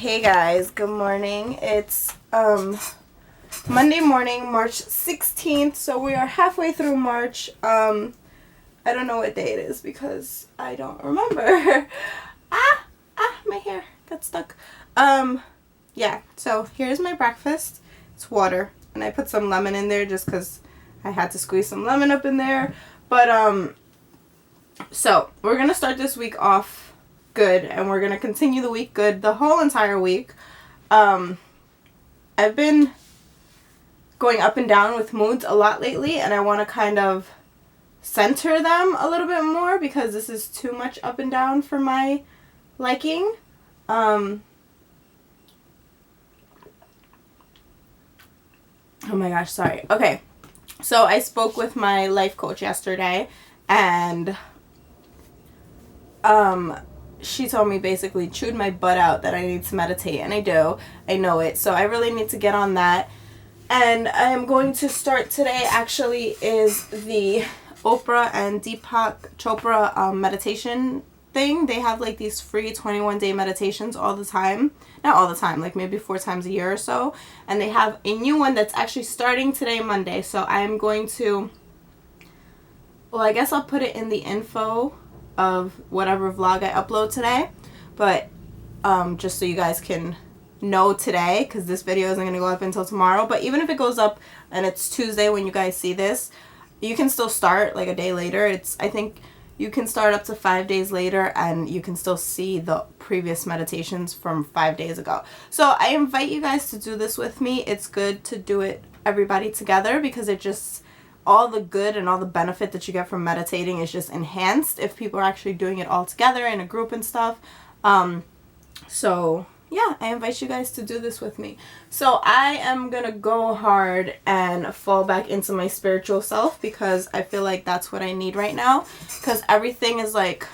Hey guys, good morning. It's Monday morning, March 16th, so we are halfway through March. I don't know what day it is because I don't remember. My hair got stuck. Yeah, so here's my breakfast. It's water, and I put some lemon in there just because I had to squeeze some lemon up in there. But so we're gonna start this week off good, and we're gonna continue the week good the whole entire week. I've been going up and down with moods a lot lately, and I want to kind of center them a little bit more because this is too much up and down for my liking. Oh my gosh, sorry. Okay, so I spoke with my life coach yesterday, and she told me basically chewed my butt out that I need to meditate, and I do. I know it. So I really need to get on that. And I'm going to start today actually is the Oprah and Deepak Chopra meditation thing. They have like these free 21-day meditations all the time. Not all the time, like maybe 4 times a year or so. And they have a new one that's actually starting today, Monday. So I'm going to, well, I guess I'll put it in the info of whatever vlog I upload today, but just so you guys can know today, because this video isn't going to go up until tomorrow. But even if it goes up and it's Tuesday when you guys see this, you can still start like a day later. I think you can start up to 5 days later, and you can still see the previous meditations from 5 days ago. So I invite you guys to do this with me. It's good to do it everybody together because it just, all the good and all the benefit that you get from meditating is just enhanced if people are actually doing it all together in a group and stuff. So yeah, I invite you guys to do this with me. So I am gonna go hard and fall back into my spiritual self because I feel like that's what I need right now, because everything is like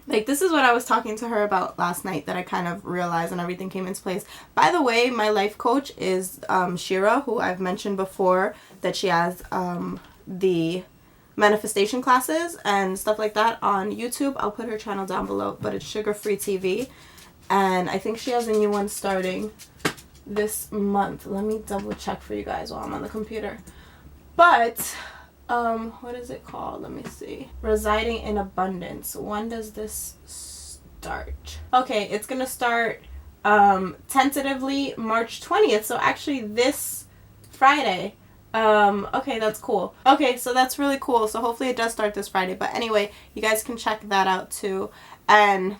this is what I was talking to her about last night that I kind of realized, and everything came into place. By the way, my life coach is Shira, who I've mentioned before that she has the manifestation classes and stuff like that on YouTube. I'll put her channel down below, but it's Sugar Free TV, and I think she has a new one starting this month. Let me double check for you guys while I'm on the computer. But what is it called? Let me see. Residing in Abundance. When does this start? Okay, it's gonna start tentatively March 20th, so actually this Friday. Okay, that's cool. Okay, so that's really cool. So hopefully it does start this Friday. But anyway, you guys can check that out too. And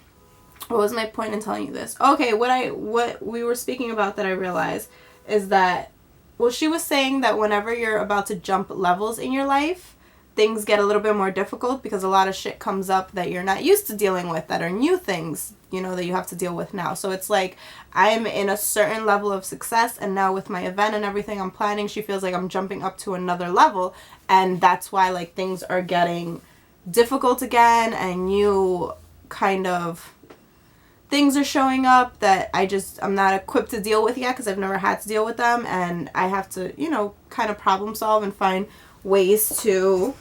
what was my point in telling you this? Okay, what we were speaking about that I realized is that, well, she was saying that whenever you're about to jump levels in your life, things get a little bit more difficult because a lot of shit comes up that you're not used to dealing with, that are new things, you know, that you have to deal with now. So it's like I'm in a certain level of success, and now with my event and everything I'm planning, she feels like I'm jumping up to another level, and that's why like things are getting difficult again, and new kind of things are showing up that I'm not equipped to deal with yet because I've never had to deal with them, and I have to, you know, kind of problem solve and find ways to,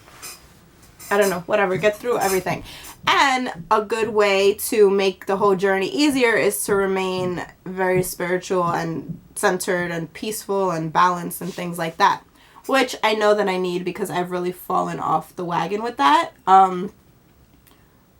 I don't know, whatever, get through everything. And a good way to make the whole journey easier is to remain very spiritual and centered and peaceful and balanced and things like that, which I know that I need because I've really fallen off the wagon with that.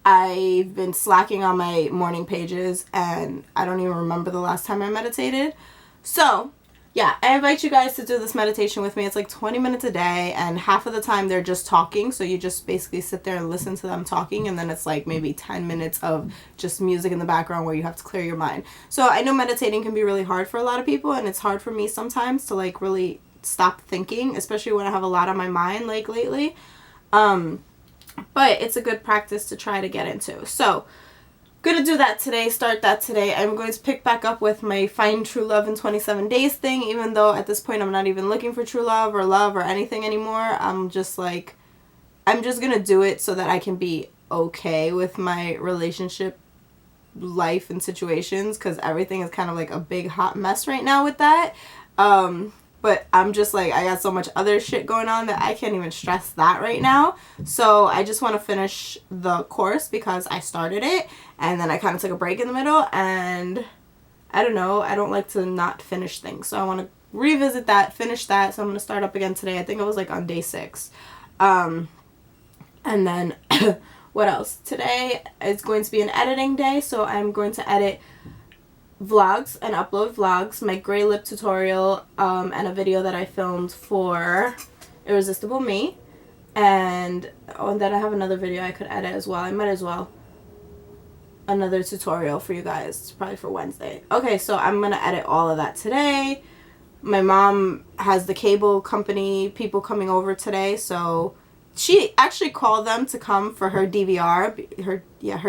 I've been slacking on my morning pages, and I don't even remember the last time I meditated. So yeah, I invite you guys to do this meditation with me. It's like 20 minutes a day, and half of the time they're just talking. So you just basically sit there and listen to them talking, and then it's like maybe 10 minutes of just music in the background where you have to clear your mind. So I know meditating can be really hard for a lot of people, and it's hard for me sometimes to like really stop thinking, especially when I have a lot on my mind like lately. But it's a good practice to try to get into. So gonna do that today, start that today. I'm going to pick back up with my Find True Love in 27 Days thing, even though at this point I'm not even looking for true love or anything anymore. I'm just gonna do it so that I can be okay with my relationship life and situations, because everything is kind of like a big hot mess right now with that. But I'm just like, I got so much other shit going on that I can't even stress that right now. So I just want to finish the course because I started it, and then I kind of took a break in the middle, and I don't know, I don't like to not finish things. So I want to revisit that, finish that. So I'm going to start up again today. I think I was like on day 6. And then what else? Today is going to be an editing day. So I'm going to edit vlogs and upload vlogs, my gray lip tutorial, and a video that I filmed for Irresistible Me. And then I have another video I could edit as well. I might as well. Another tutorial for you guys. It's probably for Wednesday. Okay, so I'm going to edit all of that today. My mom has the cable company people coming over today, so she actually called them to come for her DVR, her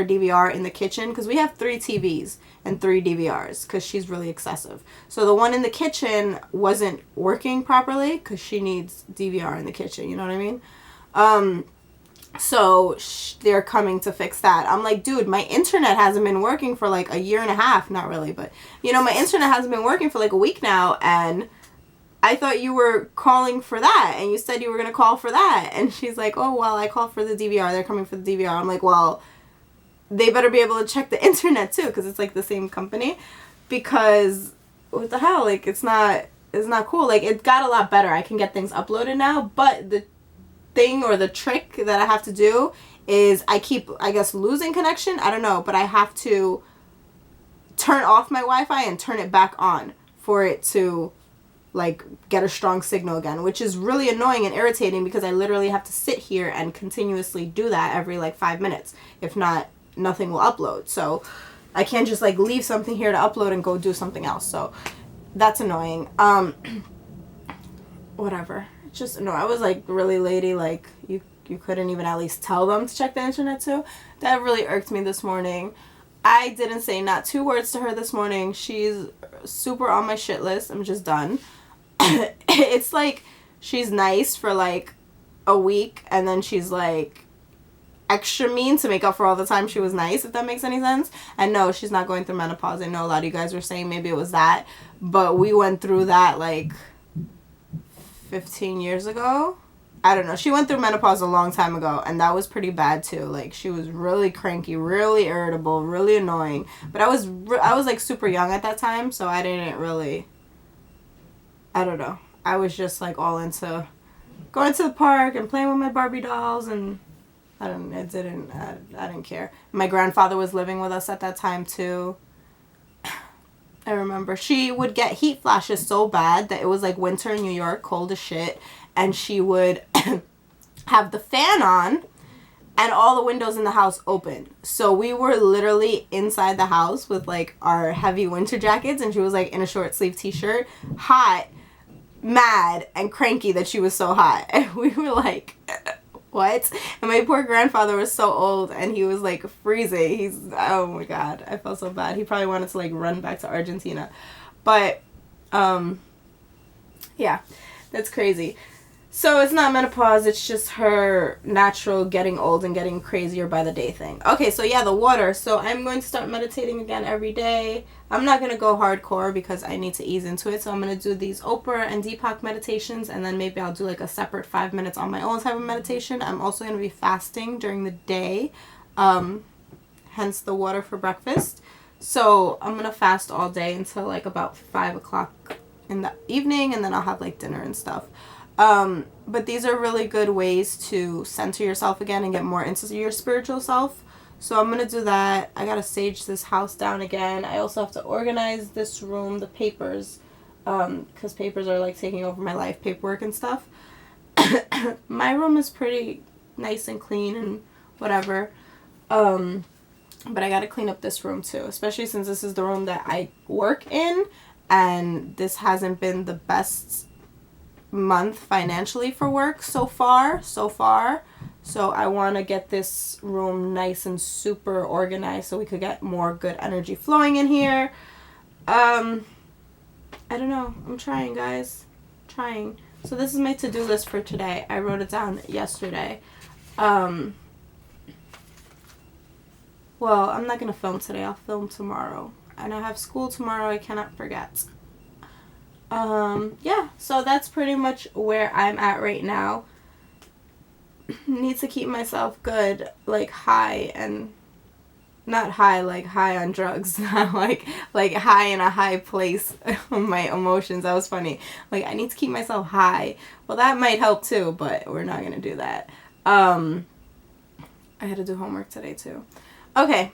DVR in the kitchen, because we have 3 TVs and 3 DVRs because she's really excessive. So the one in the kitchen wasn't working properly because she needs DVR in the kitchen, you know what I mean? So they're coming to fix that. I'm like, dude, my internet hasn't been working for like a year and a half. Not really, but you know, my internet hasn't been working for like a week now, and I thought you were calling for that, and you said you were going to call for that. And she's like, oh, well, I called for the DVR. They're coming for the DVR. I'm like, well, they better be able to check the internet too, because it's like the same company. Because what the hell? Like, it's not cool. Like, it got a lot better. I can get things uploaded now, but the thing or the trick that I have to do is I keep, I guess, losing connection. I don't know, but I have to turn off my Wi-Fi and turn it back on for it to like get a strong signal again, which is really annoying and irritating because I literally have to sit here and continuously do that every like 5 minutes. If not, nothing will upload. So I can't just like leave something here to upload and go do something else. So that's annoying. Whatever. Just no, I was like really lady, like you couldn't even at least tell them to check the internet too. That really irked me this morning. I didn't say not 2 words to her this morning. She's super on my shit list. I'm just done. It's like she's nice for like a week and then she's like extra mean to make up for all the time she was nice, if that makes any sense. And no, she's not going through menopause. I know a lot of you guys were saying maybe it was that, but we went through that like 15 years ago. I don't know. She went through menopause a long time ago, and that was pretty bad too. Like, she was really cranky, really irritable, really annoying. But I was like super young at that time, so I didn't really, I don't know. I was just like all into going to the park and playing with my Barbie dolls, and I didn't care. My grandfather was living with us at that time too. I remember she would get heat flashes so bad that it was like winter in New York, cold as shit, and she would have the fan on and all the windows in the house open. So we were literally inside the house with like our heavy winter jackets, and she was like in a short sleeve t-shirt, hot, mad, and cranky that she was so hot. And we were like, what? And my poor grandfather was so old, and he was like freezing. He's, oh my god, I felt so bad. He probably wanted to like run back to Argentina. But yeah, that's crazy. So it's not menopause, it's just her natural getting old and getting crazier by the day thing. Okay, so yeah, the water. So I'm going to start meditating again every day. I'm not going to go hardcore because I need to ease into it. So I'm going to do these Oprah and Deepak meditations, and then maybe I'll do like a separate 5 minutes on my own type of meditation. I'm also going to be fasting during the day, hence the water for breakfast. So I'm going to fast all day until like about 5 o'clock in the evening, and then I'll have like dinner and stuff. But these are really good ways to center yourself again and get more into your spiritual self. So I'm going to do that. I got to sage this house down again. I also have to organize this room, the papers, because papers are like taking over my life, paperwork and stuff. My room is pretty nice and clean and whatever. But I got to clean up this room too, especially since this is the room that I work in, and this hasn't been the best month financially for work so far. So I want to get this room nice and super organized so we could get more good energy flowing in here. I don't know. I'm trying, guys. Trying. So this is my to-do list for today. I wrote it down yesterday. Well, I'm not going to film today. I'll film tomorrow. And I have school tomorrow. I cannot forget. Yeah, so that's pretty much where I'm at right now. Need to keep myself good, like high, and not high like high on drugs, not like high in a high place of my emotions. That was funny. Like, I need to keep myself high. Well, that might help too, but we're not gonna do that. I had to do homework today too. Okay,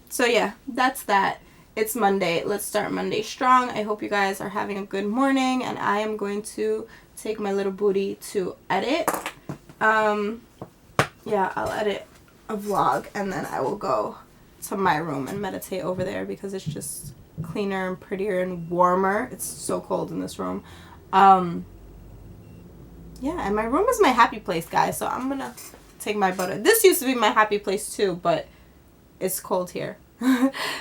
so yeah, that's that. It's Monday. Let's start Monday strong. I hope you guys are having a good morning, and I am going to take my little booty to edit. Yeah, I'll edit a vlog, and then I will go to my room and meditate over there because it's just cleaner and prettier and warmer. It's so cold in this room. Yeah, and my room is my happy place, guys, so I'm gonna take my butt. This used to be my happy place too, but it's cold here.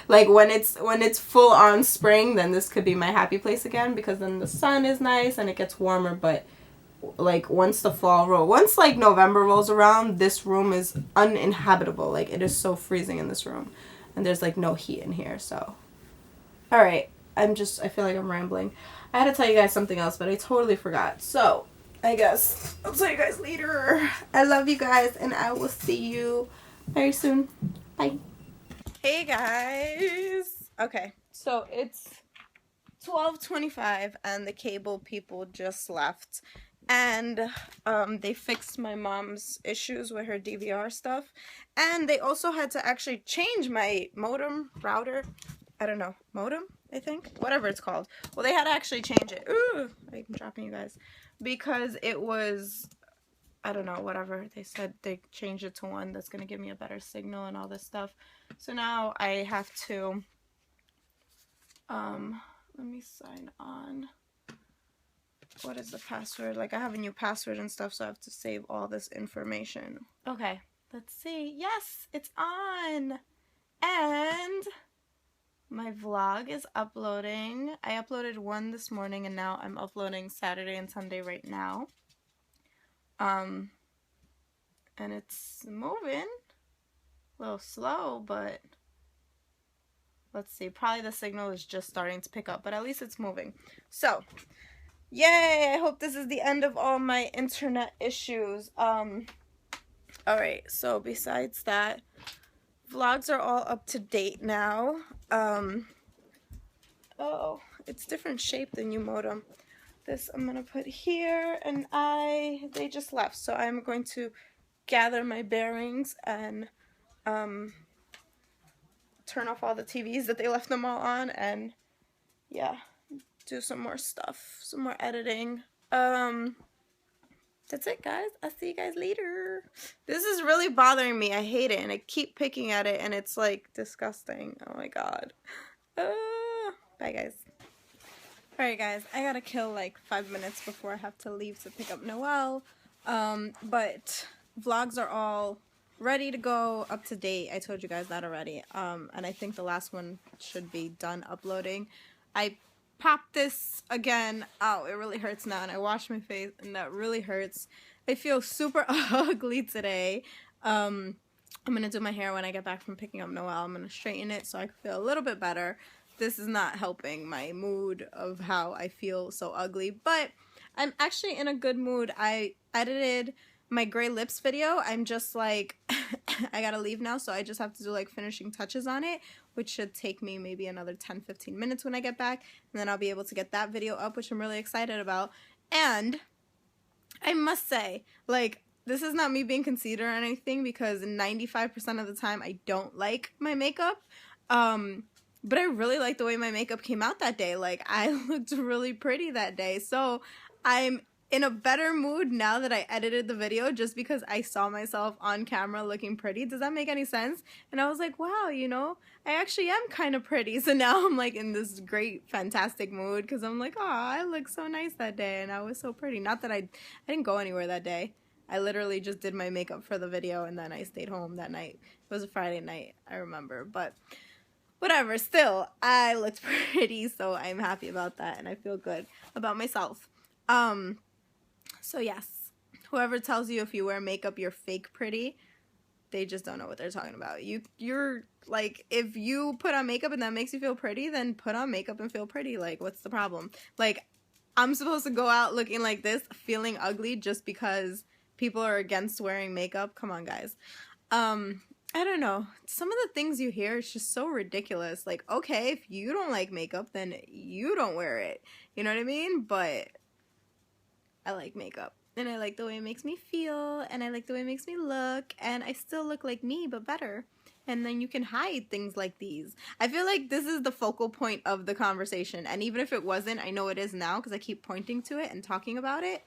Like when it's full on spring, then this could be my happy place again because then the sun is nice and it gets warmer. But like once like November rolls around, this room is uninhabitable. Like it is so freezing in this room, and there's like no heat in here. So, all right, I feel like I'm rambling. I had to tell you guys something else, but I totally forgot. So I guess I'll tell you guys later. I love you guys, and I will see you very soon. Bye. Hey guys. Okay, so it's 12:25 and the cable people just left, and they fixed my mom's issues with her DVR stuff, and they also had to actually change my router, I don't know, modem, I think, whatever it's called. Well, they had to actually change it. Ooh, I'm dropping you guys, because it was, I don't know, whatever. They said they changed it to one that's going to give me a better signal and all this stuff. So now I have to, let me sign on. What is the password? Like, I have a new password and stuff, so I have to save all this information. Okay, let's see. Yes, it's on. And my vlog is uploading. I uploaded one this morning, and now I'm uploading Saturday and Sunday right now. And it's moving. A little slow, but let's see. Probably the signal is just starting to pick up, but at least it's moving. So, yay! I hope this is the end of all my internet issues. Alright, so besides that, vlogs are all up to date now. Oh, it's different shape than new modem. This I'm gonna put here, and they just left, so I'm going to gather my bearings and turn off all the TVs that they left them all on, and yeah, do some more stuff, some more editing. That's it, guys. I'll see you guys later. This is really bothering me. I hate it, and I keep picking at it, and it's like disgusting. Oh my god. Bye, guys. Alright, guys, I gotta kill like 5 minutes before I have to leave to pick up Noelle. But vlogs are all ready to go, up to date. I told you guys that already. And I think the last one should be done uploading. I popped this again. Ow, it really hurts now, and I washed my face, and that really hurts. I feel super ugly today. I'm gonna do my hair when I get back from picking up Noelle. I'm gonna straighten it so I can feel a little bit better. This is not helping my mood of how I feel so ugly, but I'm actually in a good mood. I edited my gray lips video. I'm just like, I gotta leave now, so I just have to do like finishing touches on it, which should take me maybe another 10-15 minutes when I get back, and then I'll be able to get that video up, which I'm really excited about. And I must say, like, this is not me being conceited or anything, because 95% of the time I don't like my makeup. But I really like the way my makeup came out that day. Like, I looked really pretty that day. So I'm in a better mood now that I edited the video, just because I saw myself on camera looking pretty. Does that make any sense? And I was like, wow, you know, I actually am kind of pretty. So now I'm like in this great, fantastic mood, because I'm like, oh, I look so nice that day, and I was so pretty. Not that I didn't go anywhere that day. I literally just did my makeup for the video, and then I stayed home that night. It was a Friday night, I remember, but whatever, still, I looked pretty, so I'm happy about that, and I feel good about myself. So yes, whoever tells you if you wear makeup you're fake pretty, they just don't know what they're talking about. You're like, if you put on makeup and that makes you feel pretty, then put on makeup and feel pretty. Like, what's the problem? Like, I'm supposed to go out looking like this, feeling ugly, just because people are against wearing makeup? Come on, guys. I don't know. Some of the things you hear is just so ridiculous. Like, okay, if you don't like makeup, then you don't wear it. You know what I mean? But I like makeup. And I like the way it makes me feel. And I like the way it makes me look. And I still look like me, but better. And then you can hide things like these. I feel like this is the focal point of the conversation. And even if it wasn't, I know it is now because I keep pointing to it and talking about it.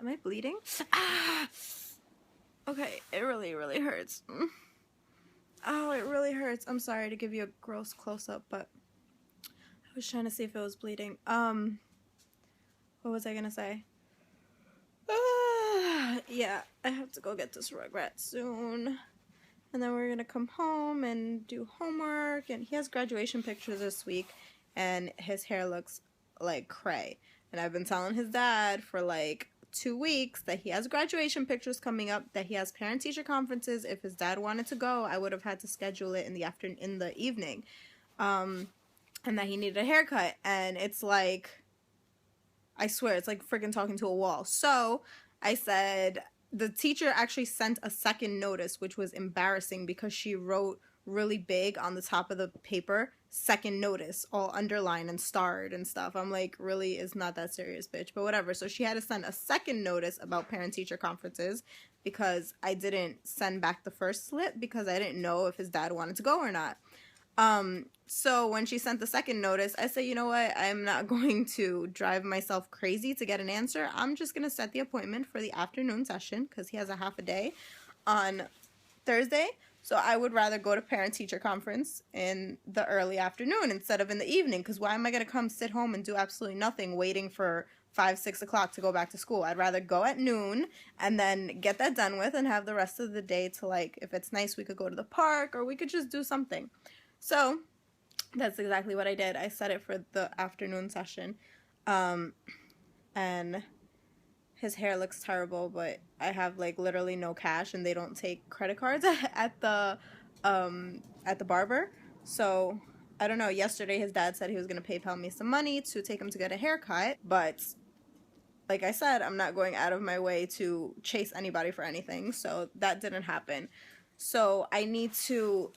Am I bleeding? Ah! Okay, it really, really hurts. Oh, it really hurts. I'm sorry to give you a gross close-up, but I was trying to see if it was bleeding. What was I gonna say? Yeah, I have to go get this Rugrat soon. And then we're gonna come home and do homework. And he has graduation pictures this week, and his hair looks like cray. And I've been telling his dad for like 2 weeks that he has graduation pictures coming up, that he has parent-teacher conferences. If his dad wanted to go, I would have had to schedule it in the evening, and that he needed a haircut. And it's like, I swear, it's like freaking talking to a wall. So I said, the teacher actually sent a second notice, which was embarrassing because she wrote really big on the top of the paper, second notice, all underlined and starred and stuff. I'm like, really? It's not that serious, bitch. But whatever. So she had to send a second notice about parent-teacher conferences because I didn't send back the first slip because I didn't know if his dad wanted to go or not. So when she sent the second notice, I said, you know what? I'm not going to drive myself crazy to get an answer. I'm just going to set the appointment for the afternoon session because he has a half a day on Thursday. So I would rather go to parent-teacher conference in the early afternoon instead of in the evening, because why am I going to come sit home and do absolutely nothing waiting for 5, 6 o'clock to go back to school? I'd rather go at noon and then get that done with and have the rest of the day to, like, if it's nice, we could go to the park or we could just do something. So that's exactly what I did. I set it for the afternoon session. And his hair looks terrible, but I have like literally no cash and they don't take credit cards at the barber. So I don't know. Yesterday his dad said he was going to PayPal me some money to take him to get a haircut, but like I said, I'm not going out of my way to chase anybody for anything, so that didn't happen. So I need to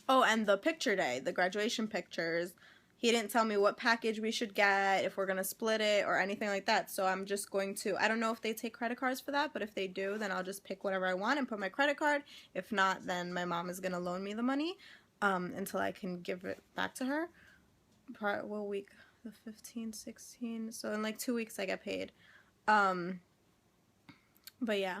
oh, and the picture day, the graduation pictures, he didn't tell me what package we should get, if we're going to split it, or anything like that. So I'm just going to, I don't know if they take credit cards for that, but if they do, then I'll just pick whatever I want and put my credit card. If not, then my mom is going to loan me the money until I can give it back to her. What week? The 15th, 16th. So in like 2 weeks I get paid. But yeah.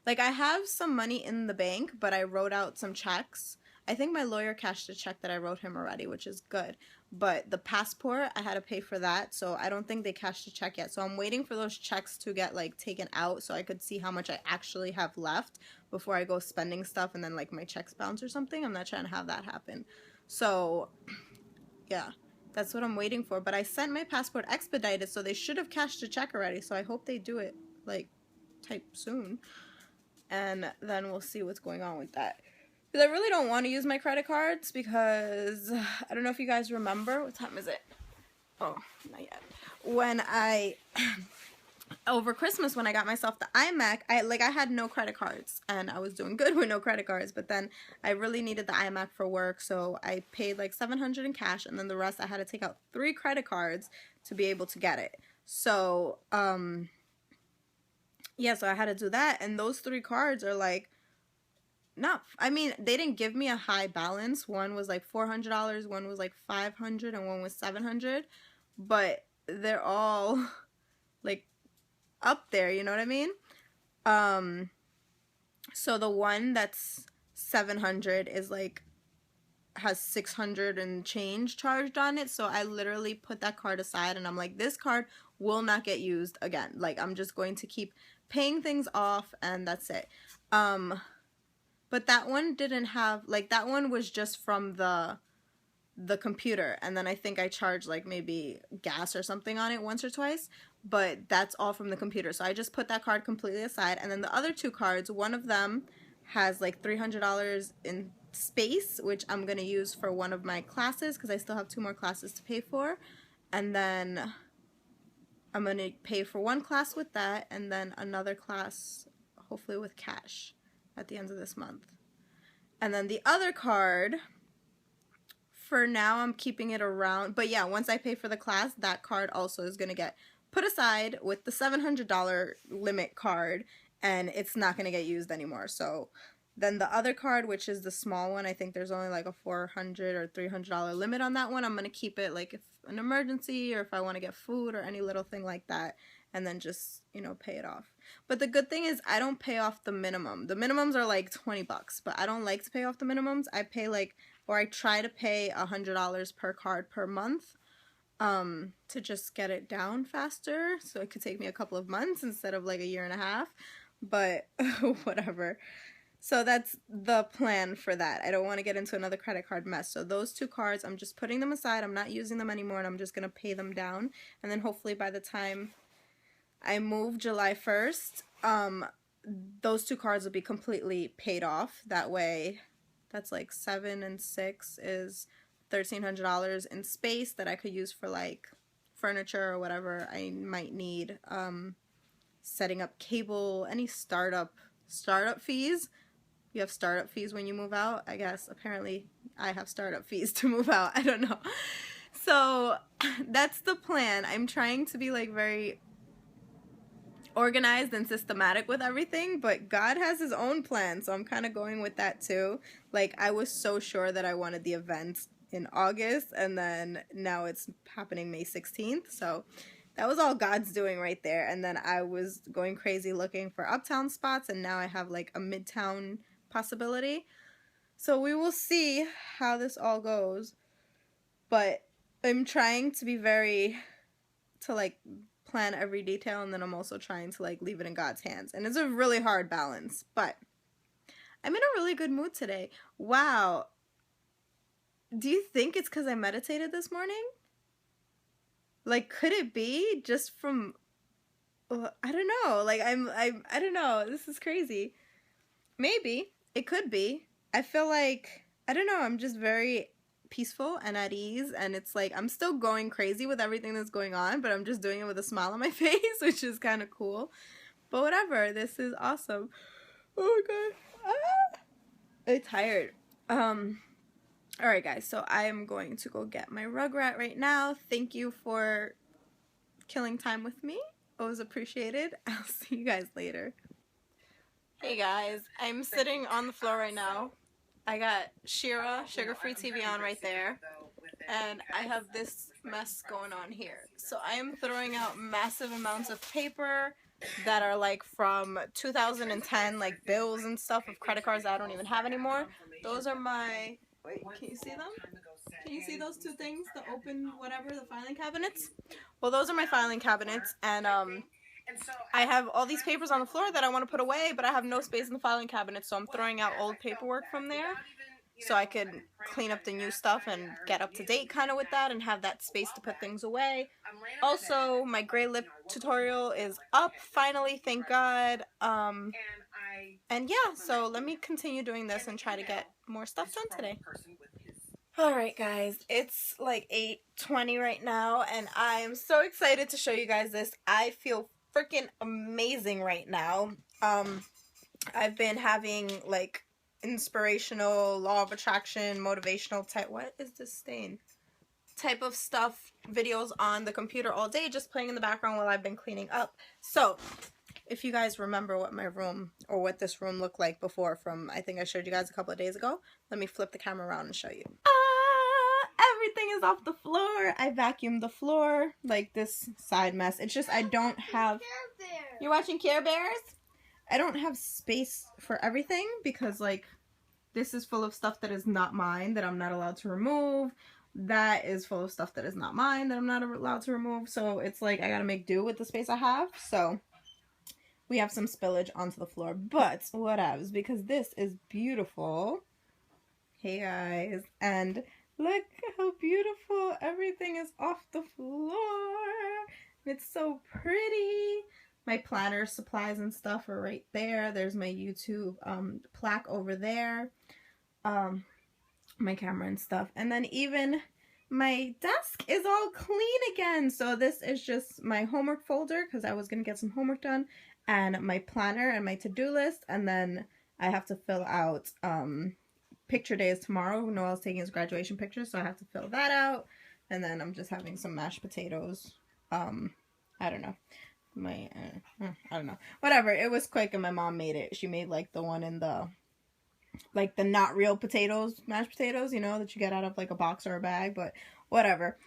Like I have some money in the bank, but I wrote out some checks. I think my lawyer cashed a check that I wrote him already, which is good. But the passport, I had to pay for that, so I don't think they cashed a check yet. So I'm waiting for those checks to get, like, taken out so I could see how much I actually have left before I go spending stuff and then, like, my checks bounce or something. I'm not trying to have that happen. So, yeah, that's what I'm waiting for. But I sent my passport expedited, so they should have cashed a check already. So I hope they do it, like, type soon. And then we'll see what's going on with that. Because I really don't want to use my credit cards because I don't know if you guys remember. What time is it? Oh, not yet. When over Christmas when I got myself the iMac, I had no credit cards and I was doing good with no credit cards, but then I really needed the iMac for work, so I paid like $700 in cash and then the rest I had to take out 3 credit cards to be able to get it. So, yeah, so I had to do that, and those 3 cards are like, no, I mean, they didn't give me a high balance. One was like $400, one was like $500, and one was $700. But they're all like up there, you know what I mean? So the one that's $700 is like has $600 and change charged on it. So I literally put that card aside and I'm like, this card will not get used again. Like, I'm just going to keep paying things off and that's it. But that one didn't have, like, that one was just from the computer, and then I think I charged, like, maybe gas or something on it once or twice, but that's all from the computer. So I just put that card completely aside, and then the other 2 cards, one of them has, like, $300 in space, which I'm going to use for one of my classes, because I still have 2 more classes to pay for, and then I'm going to pay for one class with that, and then another class, hopefully with cash, at the end of this month. And then the other card, for now I'm keeping it around. But yeah, once I pay for the class, that card also is going to get put aside with the $700 limit card, and it's not going to get used anymore. So then the other card, which is the small one, I think there's only like a $400 or $300 limit on that one. I'm going to keep it like if an emergency or if I want to get food or any little thing like that, and then just, you know, pay it off. But the good thing is I don't pay off the minimum. The minimums are like 20 bucks, but I don't like to pay off the minimums. I pay like, or I try to pay $100 per card per month, to just get it down faster, so it could take me a couple of months instead of like a year and a half, but whatever. So that's the plan for that. I don't want to get into another credit card mess. So those two cards, I'm just putting them aside. I'm not using them anymore, and I'm just going to pay them down. And then hopefully by the time I move July 1st, those two cards will be completely paid off. That way, that's like 7 and 6 is $1,300 in space that I could use for like furniture or whatever I might need. Setting up cable, any startup fees. You have startup fees when you move out, I guess. Apparently, I have startup fees to move out. I don't know. So that's the plan. I'm trying to be like very organized and systematic with everything, but God has his own plan, so I'm kind of going with that too. Like, I was so sure that I wanted the event in August, and then now it's happening May 16th, so that was all God's doing right there. And then I was going crazy looking for uptown spots, and now I have like a midtown possibility. So we will see how this all goes, but I'm trying to be to like plan every detail, and then I'm also trying to like leave it in God's hands, and it's a really hard balance, but I'm in a really good mood today. Wow. Do you think it's because I meditated this morning? Like, could it be just from, I don't know, like I don't know, this is crazy. Maybe it could be. I feel like, I don't know, I'm just very peaceful and at ease, and it's like I'm still going crazy with everything that's going on, but I'm just doing it with a smile on my face, which is kind of cool. But whatever, this is awesome. Oh my god, I'm tired. Alright guys, so I am going to go get my Rugrat right now. Thank you for killing time with me. It was appreciated. I'll see you guys later. Hey guys, I'm sitting on the floor right now. I got Shira Sugar Free TV on right there, and I have this mess going on here. So I am throwing out massive amounts of paper that are like from 2010, like bills and stuff of credit cards that I don't even have anymore. Those are my, wait, can you see them? Can you see those two things? The open whatever, the filing cabinets? Well, those are my filing cabinets, and I have all these papers on the floor that I want to put away, but I have no space in the filing cabinet, so I'm throwing out old paperwork from there so I could clean up the new stuff and get up to date kind of with that and have that space to put things away. Also, my gray lip tutorial is up finally, thank God. And yeah, so let me continue doing this and try to get more stuff done today. Alright guys, it's like 8:20 right now, and I am so excited to show you guys this. I feel freaking amazing right now. I've been having like inspirational, law of attraction, motivational type, what is this stain? Type of stuff, videos on the computer all day, just playing in the background while I've been cleaning up. So, if you guys remember what my room, or what this room looked like before from, I think I showed you guys a couple of days ago, let me flip the camera around and show you. Everything is off the floor. I vacuumed the floor, like this side mess. It's just I don't have... You're watching Care Bears? I don't have space for everything because like this is full of stuff that is not mine that I'm not allowed to remove. That is full of stuff that is not mine that I'm not allowed to remove. So it's like I gotta make do with the space I have. So we have some spillage onto the floor, but whatevs, because this is beautiful. Hey guys, and look how beautiful everything is off the floor. It's so pretty. My planner supplies and stuff are right there. There's my YouTube plaque over there. My camera and stuff. And then even my desk is all clean again. So this is just my homework folder because I was going to get some homework done. And my planner and my to-do list. And then I have to fill out picture day is tomorrow. Noel's taking his graduation picture, so I have to fill that out. And then I'm just having some mashed potatoes. I don't know. I don't know. Whatever. It was quick and my mom made it. She made like the one in the, like the not real potatoes, mashed potatoes, you know, that you get out of like a box or a bag, but whatever.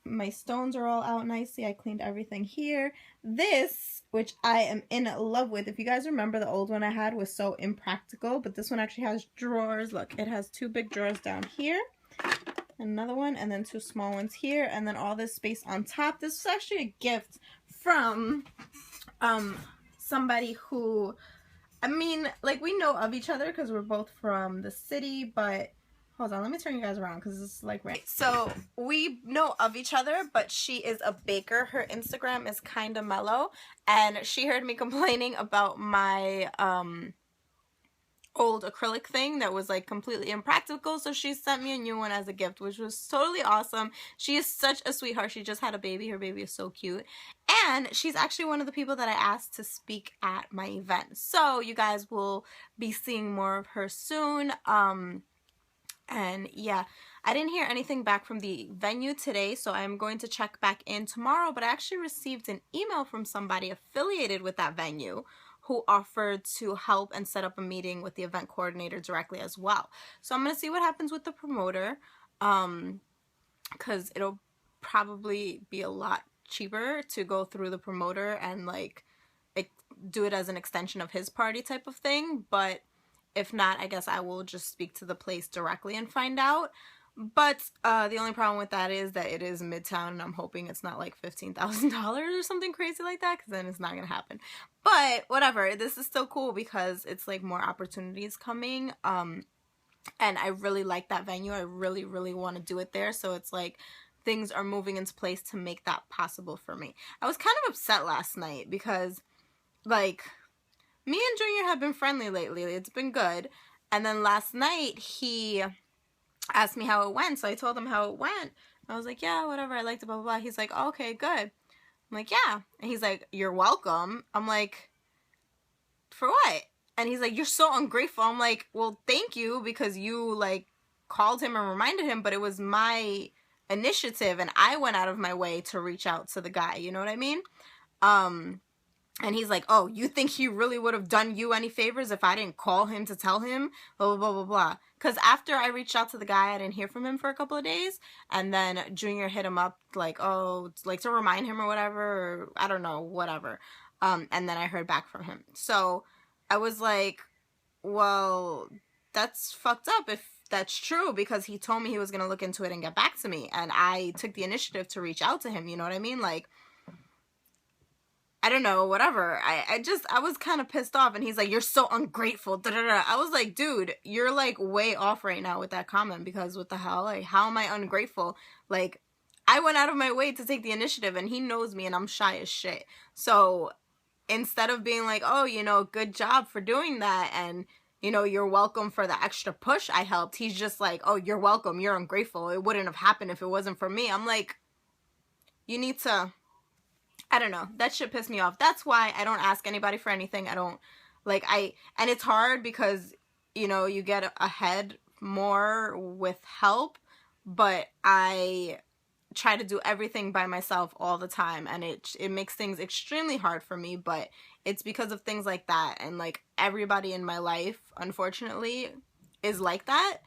My stones are all out nicely. I cleaned everything here. This, which I am in love with. If you guys remember, the old one I had was so impractical, but this one actually has drawers. Look, it has 2 big drawers down here. Another one, and then 2 small ones here, and then all this space on top. This is actually a gift from somebody who, I mean, like, we know of each other because we're both from the city, but hold on, let me turn you guys around because this is like right. So we know of each other, but she is a baker. Her Instagram is Kinda Mellow, and she heard me complaining about my old acrylic thing that was like completely impractical, so she sent me a new one as a gift, which was totally awesome. She is such a sweetheart. She just had a baby. Her baby is so cute, and she's actually one of the people that I asked to speak at my event, so you guys will be seeing more of her soon. And yeah, I didn't hear anything back from the venue today, so I'm going to check back in tomorrow, but I actually received an email from somebody affiliated with that venue who offered to help and set up a meeting with the event coordinator directly as well. So I'm going to see what happens with the promoter, because it'll probably be a lot cheaper to go through the promoter and like do it as an extension of his party type of thing. But if not, I guess I will just speak to the place directly and find out. But the only problem with that is that it is Midtown, and I'm hoping it's not like $15,000 or something crazy like that, because then it's not going to happen. But whatever, this is still cool because it's like more opportunities coming. And I really like that venue. I really, really want to do it there. So it's like things are moving into place to make that possible for me. I was kind of upset last night because like me and Junior have been friendly lately. It's been good. And then last night he asked me how it went, so I told him how it went. I was like, yeah, whatever, I liked it, blah, blah, blah. He's like, oh, okay, good. I'm like, yeah. And he's like, you're welcome. I'm like, for what? And he's like, you're so ungrateful. I'm like, well, thank you, because you, like, called him and reminded him, but it was my initiative, and I went out of my way to reach out to the guy, you know what I mean? And he's like, oh, you think he really would have done you any favors if I didn't call him to tell him? Blah, blah, blah, blah, blah. Because after I reached out to the guy, I didn't hear from him for a couple of days. And then Junior hit him up, like, oh, like to remind him or whatever. Or I don't know, whatever. And then I heard back from him. So I was like, well, that's fucked up if that's true, because he told me he was going to look into it and get back to me. And I took the initiative to reach out to him. You know what I mean? Like, I don't know, whatever. I was kind of pissed off, and he's like, you're so ungrateful. Da, da, da. I was like, dude, you're like way off right now with that comment, because what the hell? Like, how am I ungrateful? Like, I went out of my way to take the initiative, and he knows me, and I'm shy as shit. So instead of being like, oh, you know, good job for doing that, and, you know, you're welcome for the extra push I helped, he's just like, oh, you're welcome, you're ungrateful. It wouldn't have happened if it wasn't for me. I'm like, you need to... I don't know. That shit pissed me off. That's why I don't ask anybody for anything. I don't, like, and it's hard because, you know, you get ahead more with help, but I try to do everything by myself all the time, and it makes things extremely hard for me, but it's because of things like that, and, like, everybody in my life, unfortunately, is like that.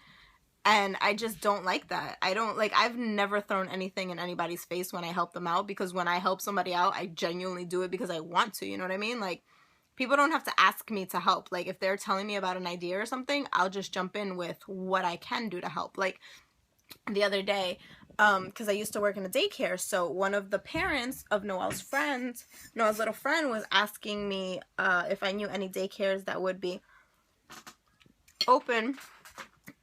And I just don't like that. I don't, like, I've never thrown anything in anybody's face when I help them out, because when I help somebody out, I genuinely do it because I want to, you know what I mean? Like, people don't have to ask me to help. Like, if they're telling me about an idea or something, I'll just jump in with what I can do to help. Like, the other day, because I used to work in a daycare, so one of the parents of Noel's little friend was asking me if I knew any daycares that would be open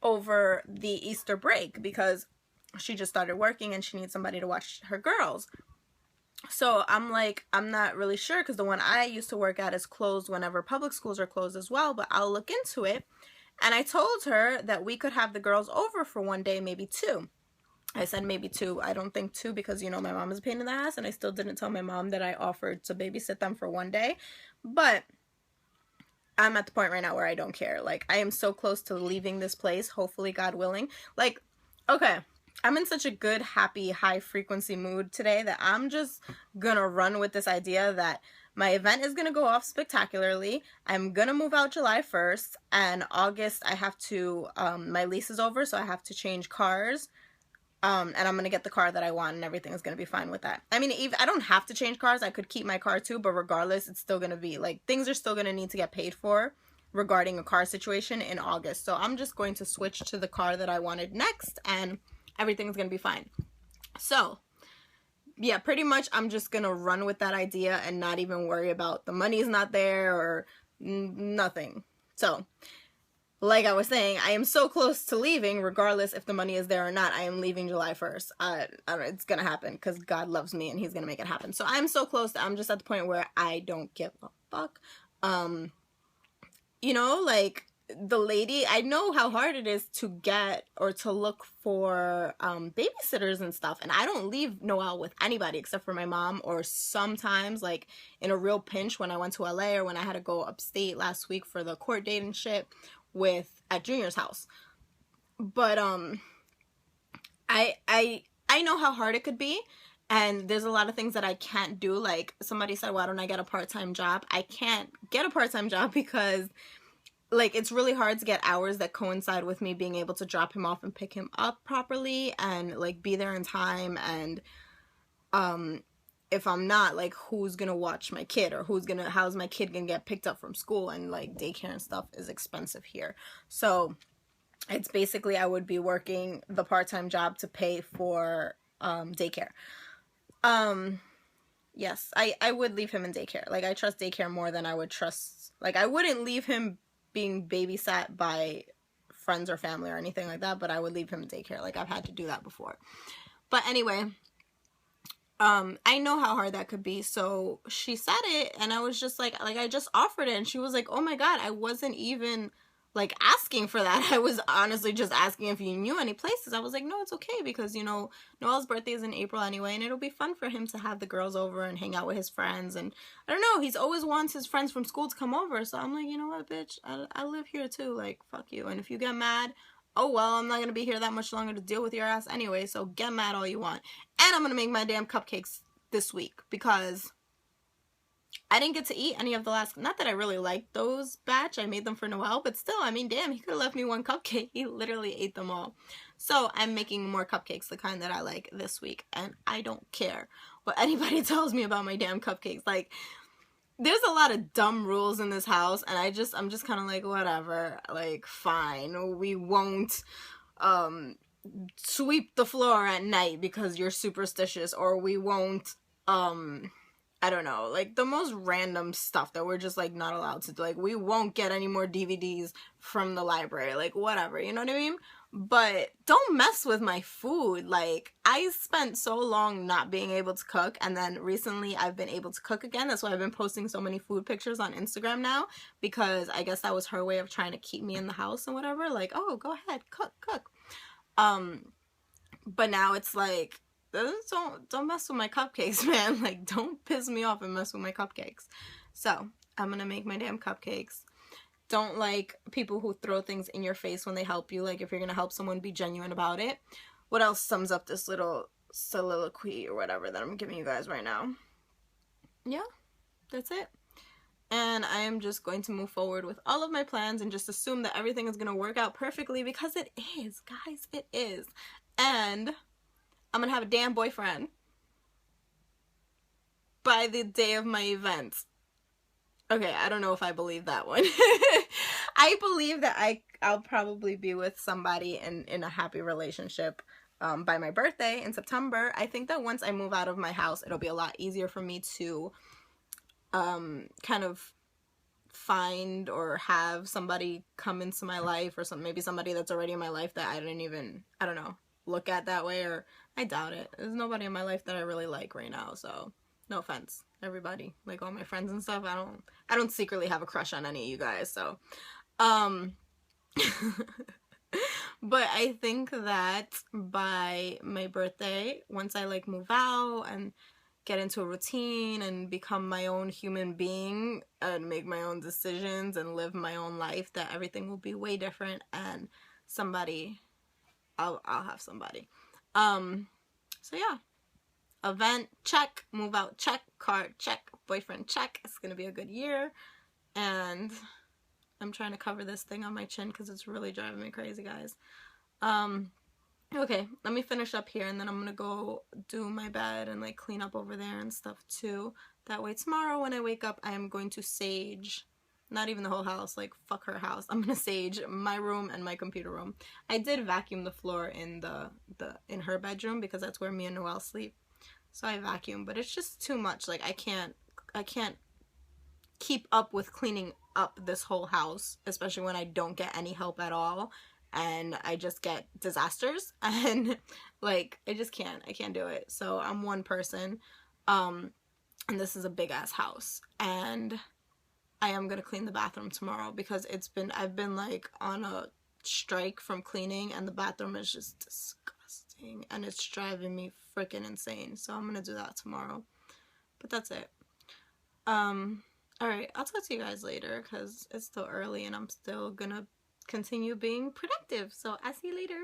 over the Easter break, because she just started working and she needs somebody to watch her girls. So I'm like, I'm not really sure, because the one I used to work at is closed whenever public schools are closed as well, but I'll look into it. And I told her that we could have the girls over for one day, maybe 2. I said maybe 2. I don't think 2, because, you know, my mom is a pain in the ass, and I still didn't tell my mom that I offered to babysit them for one day. But I'm at the point right now where I don't care. Like, I am so close to leaving this place, hopefully, God willing. Like, okay, I'm in such a good, happy, high frequency mood today that I'm just gonna run with this idea that my event is gonna go off spectacularly. I'm gonna move out July 1st, and August I have to, my lease is over, so I have to change cars. And I'm gonna get the car that I want, and everything is gonna be fine with that. I mean, even I don't have to change cars. I could keep my car too, but regardless, it's still gonna be like things are still gonna need to get paid for regarding a car situation in August. So I'm just going to switch to the car that I wanted next, and everything's gonna be fine. So yeah, pretty much I'm just gonna run with that idea and not even worry about the money's not there or nothing. So like I was saying, I am so close to leaving, regardless if the money is there or not. I am leaving July 1st. I don't know, it's going to happen because God loves me and he's going to make it happen. So I'm so close that I'm just at the point where I don't give a fuck. You know, like the lady, I know how hard it is to get or to look for babysitters and stuff. And I don't leave Noelle with anybody except for my mom, or sometimes like in a real pinch when I went to LA or when I had to go upstate last week for the court date and shit at Junior's house. But I know how hard it could be, and there's a lot of things that I can't do. Like somebody said, why don't I get a part-time job? I can't get a part-time job because like it's really hard to get hours that coincide with me being able to drop him off and pick him up properly and like be there in time. And if I'm not, like, who's gonna watch my kid, or how's my kid gonna get picked up from school? And like daycare and stuff is expensive here. So it's basically I would be working the part-time job to pay for daycare. Yes, I would leave him in daycare. Like, I trust daycare more than I would trust, like, I wouldn't leave him being babysat by friends or family or anything like that, but I would leave him in daycare. Like, I've had to do that before. But anyway, I know how hard that could be. So she said it, and I was just like I just offered it, and she was like, oh my God, I wasn't even like asking for that. I was honestly just asking if you knew any places. I was like, no, it's okay, because, you know, Noelle's birthday is in April anyway, and it'll be fun for him to have the girls over and hang out with his friends. And I don't know, he's always wants his friends from school to come over. So I'm like, you know what, bitch, I live here too. Like, fuck you. And if you get mad, oh well, I'm not gonna be here that much longer to deal with your ass anyway, so get mad all you want. And I'm gonna make my damn cupcakes this week because I didn't get to eat any of the last, not that I really liked those batch, I made them for Noelle, but still, I mean, damn, he could have left me one cupcake. He literally ate them all. So I'm making more cupcakes, the kind that I like, this week, and I don't care what anybody tells me about my damn cupcakes. Like, there's a lot of dumb rules in this house, and I'm just kind of like, whatever, like, fine, we won't sweep the floor at night because you're superstitious, or we won't I don't know, like the most random stuff that we're just like not allowed to do. Like, we won't get any more DVDs from the library, like whatever, you know what I mean? But don't mess with my food. Like, I spent so long not being able to cook, and then recently I've been able to cook again. That's why I've been posting so many food pictures on Instagram now, because I guess that was her way of trying to keep me in the house and whatever. Like, oh, go ahead, cook. But now it's like, don't mess with my cupcakes, man. Like, don't piss me off and mess with my cupcakes. So I'm gonna make my damn cupcakes. Don't like people who throw things in your face when they help you. Like, if you're gonna help someone, be genuine about it. What else sums up this little soliloquy or whatever that I'm giving you guys right now? Yeah, that's it. And I am just going to move forward with all of my plans and just assume that everything is gonna work out perfectly, because it is, guys, it is. And I'm gonna have a damn boyfriend by the day of my event. Okay, I don't know if I believe that one. I believe that I'll probably be with somebody in a happy relationship by my birthday in September. I think that once I move out of my house, it'll be a lot easier for me to kind of find or have somebody come into my life, or maybe somebody that's already in my life that I don't know, look at that way. Or I doubt it. There's nobody in my life that I really like right now, so no offense, everybody, like all my friends and stuff. I don't secretly have a crush on any of you guys, so but I think that by my birthday, once I like move out and get into a routine and become my own human being and make my own decisions and live my own life, that everything will be way different, and I'll have somebody. So yeah. Event, check. Move out, check. Car, check. Boyfriend, check. It's gonna be a good year. And I'm trying to cover this thing on my chin because it's really driving me crazy, guys. Okay, let me finish up here, and then I'm gonna go do my bed and like clean up over there and stuff too. That way tomorrow when I wake up, I am going to sage, not even the whole house, like fuck her house. I'm gonna sage my room and my computer room. I did vacuum the floor in in her bedroom because that's where me and Noelle sleep. So I vacuum, but it's just too much. Like I can't keep up with cleaning up this whole house, especially when I don't get any help at all and I just get disasters, and like I can't do it. So I'm one person, and this is a big ass house, and I am gonna clean the bathroom tomorrow because I've been like on a strike from cleaning, and the bathroom is just disgusting and it's driving me freaking insane. So I'm gonna do that tomorrow. But that's it. Alright, I'll talk to you guys later because it's still early and I'm still gonna continue being productive. So I'll see you later.